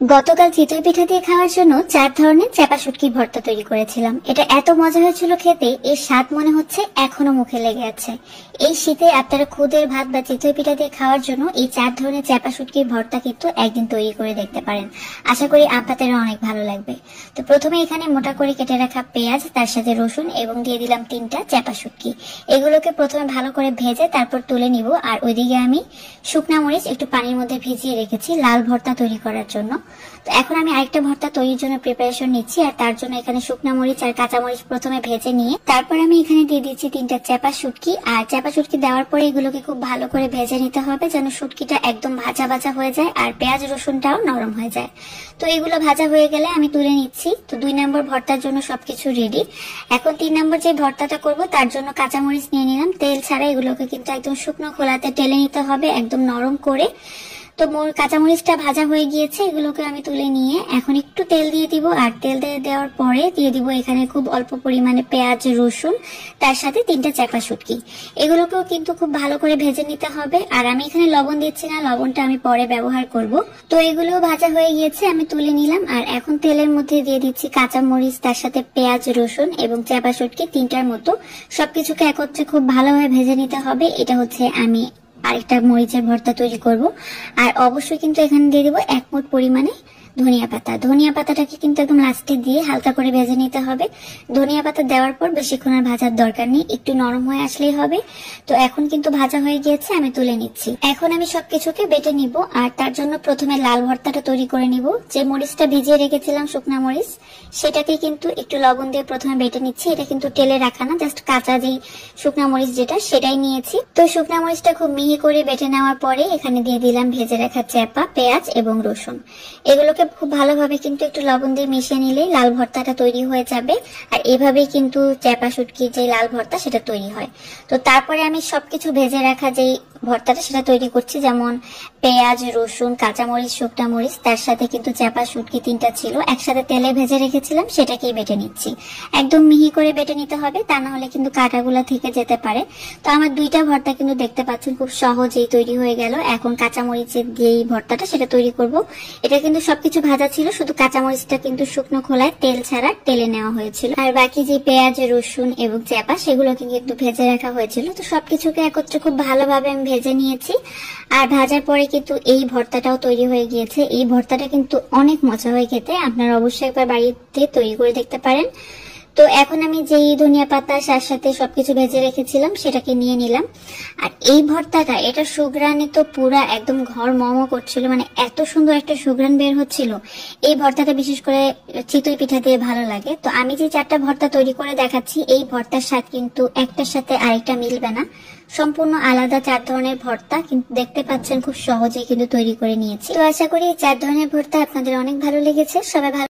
গতকাল চিতই পিঠা দিয়ে খাওয়ার জন্য 4 ধরনের চাপা শুটকির ভর্তা তৈরি করেছিলাম। এটা এত মজা হয়েছিল খেতে, এর স্বাদ মনে হচ্ছে এখনো মুখে লেগে আছে। এই শীতে আপনারা খুদের ভাত বা চিতই পিঠা দিয়ে খাওয়ার জন্য এই 4 ধরনের চাপা শুটকির ভর্তা কিন্তু একদিন তৈরি করে দেখতে পারেন। আশা করি আপনাদের অনেক ভালো লাগবে। তো প্রথমে এখানে মোটা করে কেটে রাখা পেঁয়াজ, তার সাথে রসুন এবং দিয়ে দিলাম 3টা চাপা শুটকি। এগুলোকে প্রথমে ভালো করে ভেজে তারপর তুলে নিব। আর ওইদিকে আমি শুকনা মরিচ একটু পানির মধ্যে ভিজিয়ে রেখেছি লাল ভর্তা তৈরি করার জন্য। তো এখন আমি আরেকটা ভর্তা তৈরির জন্য প্রিপারেশন নিচ্ছি। আর তার জন্য এখানে শুকনা মরিচ আর কাঁচা মরিচ প্রথমে ভেজে নিয়ে তারপর আমি এখানে দিয়ে দিচ্ছি 3টা চাপা শুটকি। আর চাপা শুটকি দেওয়ার পরে এগুলোকে খুব ভালো করে ভেজে নিতে হবে, যেন শুটকিটা একদম ভাজা ভাজা হয়ে যায় আর পেঁয়াজ রসুনটাও নরম হয়ে যায়। তো এগুলো ভাজা হয়ে গেলে আমি তুলে নিচ্ছি। তো 2 নম্বর ভর্তার জন্য সবকিছু রেডি। এখন 3 নম্বর যে ভর্তাটা করব তার জন্য কাঁচা মরিচ নিয়ে নিলাম। তেল ছাড়া এগুলোকে কিন্তু একদম শুকনো খোলাতে টেলে নিতে হবে, একদম নরম করে। তো কাঁচামরিচটা ভাজা হয়ে গিয়েছে, এগুলোকে আমি তুলে নিয়ে এখন একটু তেল দিয়ে দিব। আর তেল দিয়ে দেওয়ার পরে দিয়ে দিব এখানে খুব অল্প পরিমাণে পেঁয়াজ রসুন, তার সাথে 3টা চাপা শুটকি। এগুলোকেও কিন্তু খুব ভালো করে ভেজে নিতে হবে। আর আমি এখানে লবণ দিচ্ছি না, লবণটা আমি পরে ব্যবহার করব। তো এগুলো ভাজা হয়ে গিয়েছে, আমি তুলে নিলাম। আর এখন তেলের মধ্যে দিয়ে দিচ্ছি কাঁচামরিচ, তার সাথে পেঁয়াজ রসুন এবং চাপা শুটকি 3টার মতো। সবকিছুকে একত্রে খুব ভালোভাবে ভেজে নিতে হবে। এটা হচ্ছে আমি আরেকটা মরিচের ভর্তা তৈরি করব। আর অবশ্যই কিন্তু এখানে দিয়ে দেবো 1 মুঠ পরিমাণে ধনিয়া পাতা। ধনিয়া পাতাটাকে কিন্তু একদম লাস্টে দিয়ে হালকা করে ভেজে নিতে হবে। ধনিয়া পাতা দেওয়ার পর বেশিক্ষণ আর ভাজার দরকার নেই, একটু নরম হয়ে আসলেই হবে। তো এখন কিন্তু ভাজা হয়ে গিয়েছে, আমি তুলে নিচ্ছি। এখন আমি সবকিছুকে বেটে নিব। আর তার জন্য প্রথমে লাল ভর্তাটা তৈরি করে নিব। যে মরিচটা ভিজিয়ে রেখেছিলাম শুকনা মরিচ, সেটাকে কিন্তু একটু লবণ দিয়ে প্রথমে বেটে নিচ্ছি। এটা কিন্তু তেলে রাখা না, জাস্ট কাঁচা যেই শুকনা মরিচ যেটা সেটাই নিয়েছি। তো শুকনা মরিচটা খুব মিহি করে বেটে নেওয়ার পরে এখানে দিয়ে দিলাম ভেজে রাখা চাপা পেঁয়াজ এবং রসুন। এগুলোকে খুব ভালোভাবে কিন্তু একটু লবণ দিয়ে মিশিয়ে নিলেই লাল ভর্তাটা তৈরি হয়ে যাবে। আর এইভাবেই কিন্তু চাপা শুটকির যে লাল ভর্তা সেটা তৈরি হয়। তো তারপরে আমি সবকিছু ভেজে রাখা যেই ভর্তাটা সেটা তৈরি করছি, যেমন পেঁয়াজ রসুন কাঁচামরিচ শুকনা মরিচ, তার সাথে কিন্তু চাপা শুটকি 3টা ছিল একসাথে তেলে ভেজে রেখেছিলাম, সেটাকেই বেটে নিচ্ছি। একদম মিহি করে বেটে নিতে হবে, তা না হলে কিন্তু কাঁটাগুলা থেকে যেতে পারে। তো আমার 2টা ভর্তা কিন্তু দেখতে পাচ্ছেন খুব সহজেই তৈরি হয়ে গেল। এখন কাঁচামরিচের যেই ভর্তাটা সেটা তৈরি করব। এটা কিন্তু সবকিছু ভাজা ছিল, শুধু কাঁচামরিচটা কিন্তু শুকনো খোলায় তেল ছাড়া তেলে নেওয়া হয়েছিল। আর বাকি যে পেঁয়াজ রসুন এবং চাপা সেগুলোকে কিন্তু ভেজে রাখা হয়েছিল। তো সবকিছুকে একত্রে খুব ভালোভাবে আমি ভেজে নিয়েছি। আর ভাজার পরে কিন্তু এই ভর্তাটাও তৈরি হয়ে গিয়েছে। এই ভর্তাটা কিন্তু অনেক মজা হয় খেতে, আপনারা অবশ্যই একবার বাড়িতে তৈরি করে দেখতে পারেন। তো এখন আমি যেই ধনিয়া পাতা সার সাথে সবকিছু ভেজে রেখেছিলাম সেটাকে নিয়ে নিলাম। আর এই ভর্তাটা, এটা সুঘ্রাণে তো পুরা একদম ঘর মমো করছিল, মানে এত সুন্দর একটা সুঘ্রাণ বের হচ্ছিল। এই ভর্তাটা বিশেষ করে চিতই পিঠা দিয়ে ভালো লাগে। তো আমি যে 4টা ভর্তা তৈরি করে দেখাচ্ছি, এই ভর্তার স্বাদ কিন্তু একটার সাথে আরেকটা মিলবে না, সম্পূর্ণ আলাদা 4 ধরনের ভর্তা। কিন্তু দেখতে পাচ্ছেন খুব সহজেই কিন্তু তৈরি করে নিয়েছি। তো আশা করি এই 4 ধরনের ভর্তা আপনাদের অনেক ভালো লেগেছে। সবাই ভালো